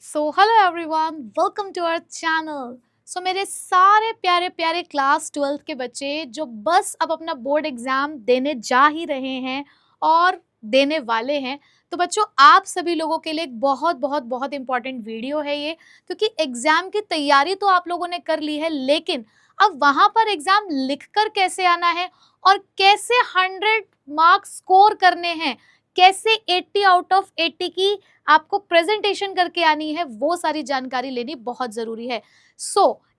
So hello everyone, welcome to our channel. So मेरे सारे प्यारे प्यारे क्लास 12th के बच्चे जो बस अब अपना बोर्ड एग्जाम देने जा ही रहे हैं और देने वाले हैं, तो बच्चों आप सभी लोगों के लिए एक बहुत बहुत बहुत इंपॉर्टेंट वीडियो है ये, क्योंकि एग्जाम की तैयारी तो आप लोगों ने कर ली है, लेकिन अब वहां पर एग्जाम लिखकर कैसे आना है और कैसे 100 मार्क्स स्कोर करने हैं, कैसे 80 आउट ऑफ 80 की आपको प्रेजेंटेशन करके आनी है, वो सारी जानकारी लेनी बहुत जरूरी है।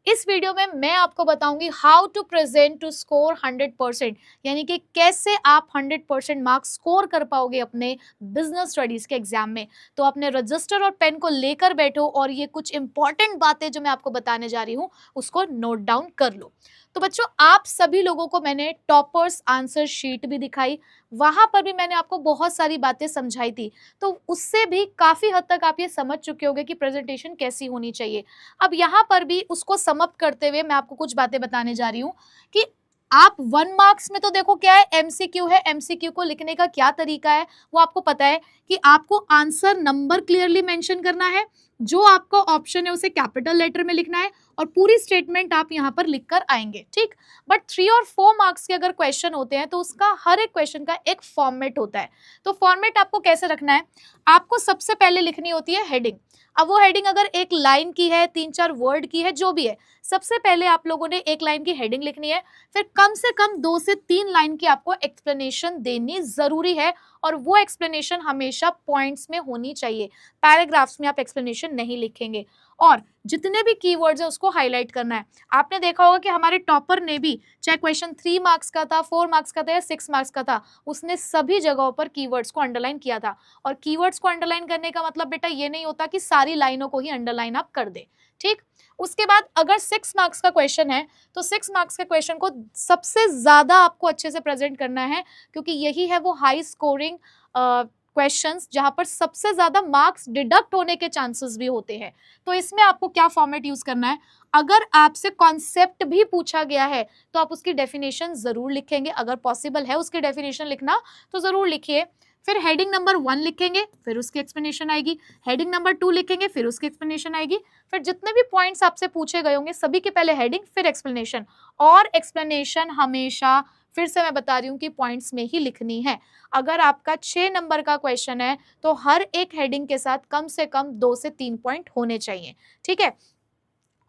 इस वीडियो में मैं आपको बताऊंगी how to present to score 100%, यानी कि कैसे आप 100% मार्क्स स्कोर कर पाओगे अपने बिजनेस स्टडीज के एग्जाम में। तो अपने रजिस्टर और पेन को लेकर बैठो और ये कुछ इंपॉर्टेंट बातें जो मैं आपको बताने जा रही हूँ उसको नोट डाउन कर लो। तो बच्चों आप सभी लोगों को मैंने टॉपर्स आंसर शीट भी दिखाई, वहां पर भी मैंने आपको बहुत सारी बातें समझाई थी, तो उससे भी काफी हद तक आप ये समझ चुके होंगे कि प्रेजेंटेशन कैसी होनी चाहिए। अब यहाँ पर भी उसको समअप करते हुए मैं आपको कुछ बातें बताने जा रही हूँ कि आप 1 मार्क्स में तो देखो क्या है, एमसीक्यू है। एमसीक्यू को लिखने का क्या तरीका है वो आपको पता है कि आपको आंसर नंबर क्लियरली मेंशन करना है, जो आपका ऑप्शन है उसे कैपिटल लेटर में लिखना है और पूरी स्टेटमेंट आप यहाँ पर लिखकर आएंगे, ठीक। बट 3 और 4 मार्क्स के अगर क्वेश्चन होते हैं तो उसका हर एक क्वेश्चन का एक फॉर्मेट होता है। तो फॉर्मेट आपको कैसे रखना है, आपको सबसे पहले लिखनी होती है हेडिंग। अब वो हेडिंग अगर एक लाइन की है, 3-4 वर्ड की है, जो भी है, सबसे पहले आप लोगों ने एक लाइन की हेडिंग लिखनी है, फिर कम से कम 2 से 3 लाइन की आपको एक्सप्लेनेशन देनी जरूरी है, और वो एक्सप्लेनेशन हमेशा पॉइंट्स में होनी चाहिए, पैराग्राफ्स में आप एक्सप्लेनेशन नहीं लिखेंगे। और जितने भी कीवर्ड्स है उसको हाईलाइट करना है। आपने देखा होगा कि हमारे टॉपर ने भी, चाहे क्वेश्चन 3 मार्क्स का था, 4 मार्क्स का था या 6 मार्क्स का था, उसने सभी जगहों पर कीवर्ड्स को अंडरलाइन किया था। और कीवर्ड्स को अंडरलाइन करने का मतलब बेटा ये नहीं होता कि सारी लाइनों को ही अंडरलाइन आप कर दे, ठीक। उसके बाद अगर 6 मार्क्स का क्वेश्चन है तो 6 मार्क्स के क्वेश्चन को सबसे ज्यादा आपको अच्छे से प्रेजेंट करना है, क्योंकि यही है वो हाई स्कोरिंग क्वेश्चंस जहां पर सबसे ज्यादा मार्क्स डिडक्ट होने के चांसेस भी होते हैं। तो इसमें आपको क्या फॉर्मेट यूज करना है, अगर आपसे कॉन्सेप्ट भी पूछा गया है तो आप उसकी डेफिनेशन जरूर लिखेंगे, अगर पॉसिबल है उसकी डेफिनेशन लिखना तो जरूर लिखिए। फिर हेडिंग नंबर 1 लिखेंगे, फिर उसकी एक्सप्लेनेशन आएगी। हेडिंग नंबर 2 लिखेंगे, फिर उसकी एक्सप्लेनेशन आएगी। फिर जितने भी पॉइंट्स आपसे पूछे गए होंगे सभी के पहले हेडिंग, फिर एक्सप्लेनेशन। और एक्सप्लेनेशन हमेशा, फिर से मैं बता रही हूँ कि पॉइंट्स में ही लिखनी है। अगर आपका 6 नंबर का क्वेश्चन है तो हर एक हेडिंग के साथ कम से कम 2 से 3 पॉइंट होने चाहिए, ठीक है।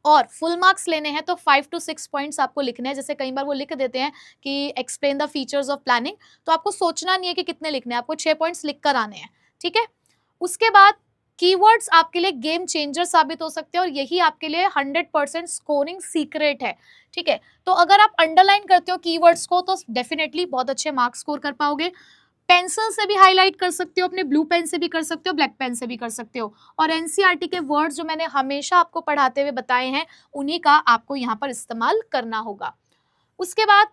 और फुल मार्क्स लेने हैं तो 5 to 6 पॉइंट्स आपको लिखने हैं। जैसे कई बार वो लिख देते हैं कि explain the features of planning, तो आपको सोचना नहीं है कि कितने लिखने हैं, आपको 6 पॉइंट्स लिख कर आने हैं, ठीक है। उसके बाद कीवर्ड्स आपके लिए गेम चेंजर साबित हो सकते हैं और यही आपके लिए 100% स्कोरिंग सीक्रेट है, ठीक है। तो अगर आप अंडरलाइन करते हो कीवर्ड्स को तो डेफिनेटली बहुत अच्छे मार्क्स स्कोर कर पाओगे। पेंसिल से भी हाईलाइट कर सकते हो, अपने ब्लू पेन से भी कर सकते हो, ब्लैक पेन से भी कर सकते हो। और एनसीईआरटी के वर्ड्स जो मैंने हमेशा आपको पढ़ाते हुए बताए हैं उन्हीं का आपको यहाँ पर इस्तेमाल करना होगा। उसके बाद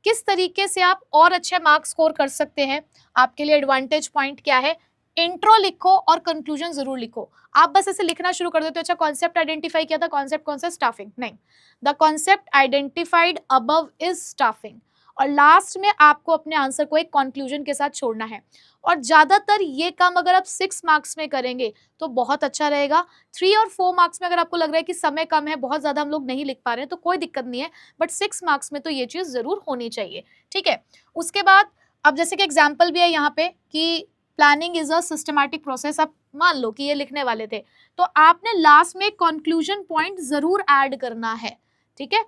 किस तरीके से आप और अच्छे मार्क्स स्कोर कर सकते हैं, आपके लिए एडवांटेज पॉइंट क्या है, इंट्रो लिखो और कंक्लूजन जरूर लिखो। आप बस ऐसे लिखना शुरू कर देते हो, अच्छा कॉन्सेप्ट आइडेंटिफाई किया था, कॉन्सेप्ट कौन सा, स्टाफिंग, नहीं, the concept identified above is staffing. और लास्ट में आपको अपने आंसर को एक कंक्लूजन के साथ छोड़ना है। और ज्यादातर ये काम अगर आप 6 मार्क्स में करेंगे तो बहुत अच्छा रहेगा। 3 और 4 मार्क्स में अगर आपको लग रहा है कि समय कम है, बहुत ज्यादा हम लोग नहीं लिख पा रहे हैं, तो कोई दिक्कत नहीं है, बट 6 मार्क्स में तो ये चीज जरूर होनी चाहिए, ठीक है। उसके बाद अब जैसे कि एग्जाम्पल भी है यहाँ पे कि planning is a systematic process, आप मान लो कि ये लिखने वाले थे, तो आपने लास्ट में कंक्लूजन पॉइंट जरूर ऐड करना है, ठीक है।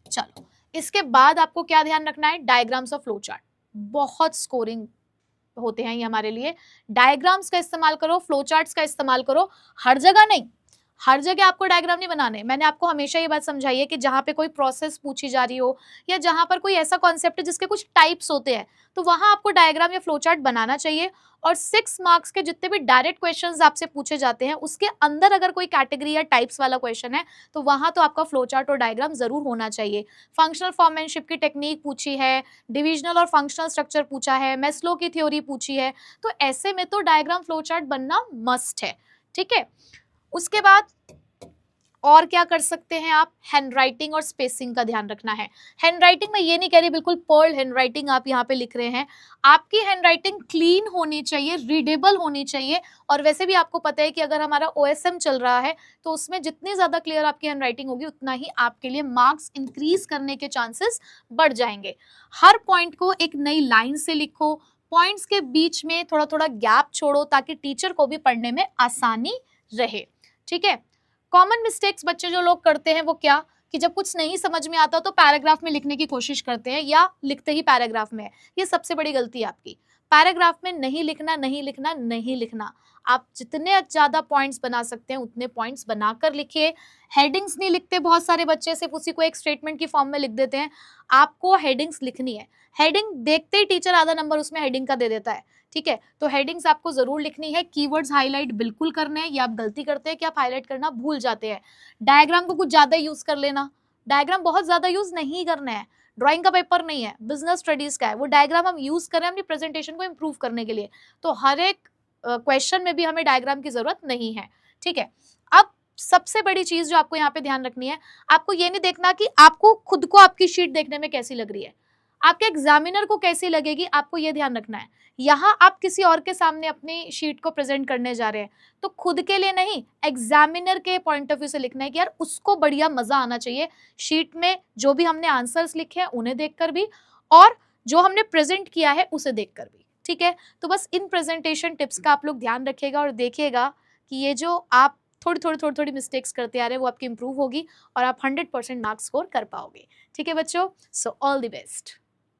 चलो, इसके बाद आपको क्या ध्यान रखना है, डायग्राम्स और फ्लो चार्ट बहुत स्कोरिंग होते हैं ये हमारे लिए। डायग्राम्स का इस्तेमाल करो, फ्लो चार्ट्स का इस्तेमाल करो, हर जगह नहीं, हर जगह आपको डायग्राम नहीं बनाने। मैंने आपको हमेशा ये बात समझाई है कि जहां पे कोई प्रोसेस पूछी जा रही हो या जहां पर कोई ऐसा कॉन्सेप्ट है जिसके कुछ टाइप्स होते हैं, तो वहां आपको डायग्राम या फ्लो चार्ट बनाना चाहिए। और 6 मार्क्स के जितने भी डायरेक्ट क्वेश्चंस आपसे पूछे जाते हैं उसके अंदर अगर कोई कैटेगरी या टाइप्स वाला क्वेश्चन है तो वहां तो आपका फ्लो चार्ट और डायग्राम जरूर होना चाहिए। फंक्शनल फॉर्ममैनशिप की टेक्निक पूछी है, डिविजनल और फंक्शनल स्ट्रक्चर पूछा है, मैस्लो की थ्योरी पूछी है, तो ऐसे में तो डायग्राम फ्लो चार्ट बनना मस्ट है, ठीक है। उसके बाद और क्या कर सकते हैं आप, हैंडराइटिंग और स्पेसिंग का ध्यान रखना है। हैंडराइटिंग में ये नहीं कह रही बिल्कुल पर्ल हैंडराइटिंग आप यहाँ पे लिख रहे हैं, आपकी हैंडराइटिंग क्लीन होनी चाहिए, रीडेबल होनी चाहिए। और वैसे भी आपको पता है कि अगर हमारा OSM चल रहा है तो उसमें जितनी ज्यादा क्लियर आपकी हैंडराइटिंग होगी उतना ही आपके लिए मार्क्स इंक्रीज करने के चांसेस बढ़ जाएंगे। हर पॉइंट को एक नई लाइन से लिखो, पॉइंट्स के बीच में थोड़ा थोड़ा गैप छोड़ो ताकि टीचर को भी पढ़ने में आसानी रहे। ठीक है। कॉमन मिस्टेक्स बच्चे जो लोग करते हैं वो क्या, कि जब कुछ नहीं समझ में आता तो पैराग्राफ में लिखने की कोशिश करते हैं या लिखते ही पैराग्राफ में है। ये सबसे बड़ी गलती है आपकी। पैराग्राफ में नहीं लिखना, नहीं लिखना, नहीं लिखना। आप जितने ज्यादा पॉइंट्स बना सकते हैं उतने पॉइंट्स बनाकर लिखिए। हेडिंग्स नहीं लिखते बहुत सारे बच्चे, सिर्फ उसी को एक स्टेटमेंट की फॉर्म में लिख देते हैं। आपको हेडिंग्स लिखनी है। हेडिंग देखते ही टीचर आधा नंबर उसमें हेडिंग का दे देता है। ठीक है, तो हेडिंग्स आपको जरूर लिखनी है। कीवर्ड्स हाईलाइट बिल्कुल करने हैं, ये आप गलती करते हैं कि आप हाईलाइट करना भूल जाते हैं। डायग्राम को कुछ ज्यादा यूज कर लेना, डायग्राम बहुत ज्यादा यूज नहीं करना है। ड्राइंग का पेपर नहीं है, बिजनेस स्टडीज का है, वो डायग्राम हम यूज करें अपनी प्रेजेंटेशन को इंप्रूव करने के लिए। तो हर एक क्वेश्चन में भी हमें डायग्राम की जरूरत नहीं है। ठीक है। अब सबसे बड़ी चीज जो आपको यहाँ पे ध्यान रखनी है, आपको ये नहीं देखना कि आपको खुद को आपकी शीट देखने में कैसी लग रही है, आपके एग्जामिनर को कैसी लगेगी, आपको ये ध्यान रखना है। यहाँ आप किसी और के सामने अपनी शीट को प्रेजेंट करने जा रहे हैं तो खुद के लिए नहीं, एग्जामिनर के पॉइंट ऑफ व्यू से लिखना है कि यार उसको बढ़िया मजा आना चाहिए शीट में, जो भी हमने आंसर्स लिखे हैं उन्हें देखकर भी और जो हमने प्रेजेंट किया है उसे देखकर भी। ठीक है, तो बस इन प्रेजेंटेशन टिप्स का आप लोग ध्यान रखिएगा और देखिएगा कि ये जो आप थोड़ी मिस्टेक्स करते आ रहे हैं वो आपकी इंप्रूव होगी और आप 100% मार्क्स स्कोर कर पाओगे। ठीक है बच्चों, सो ऑल द बेस्ट।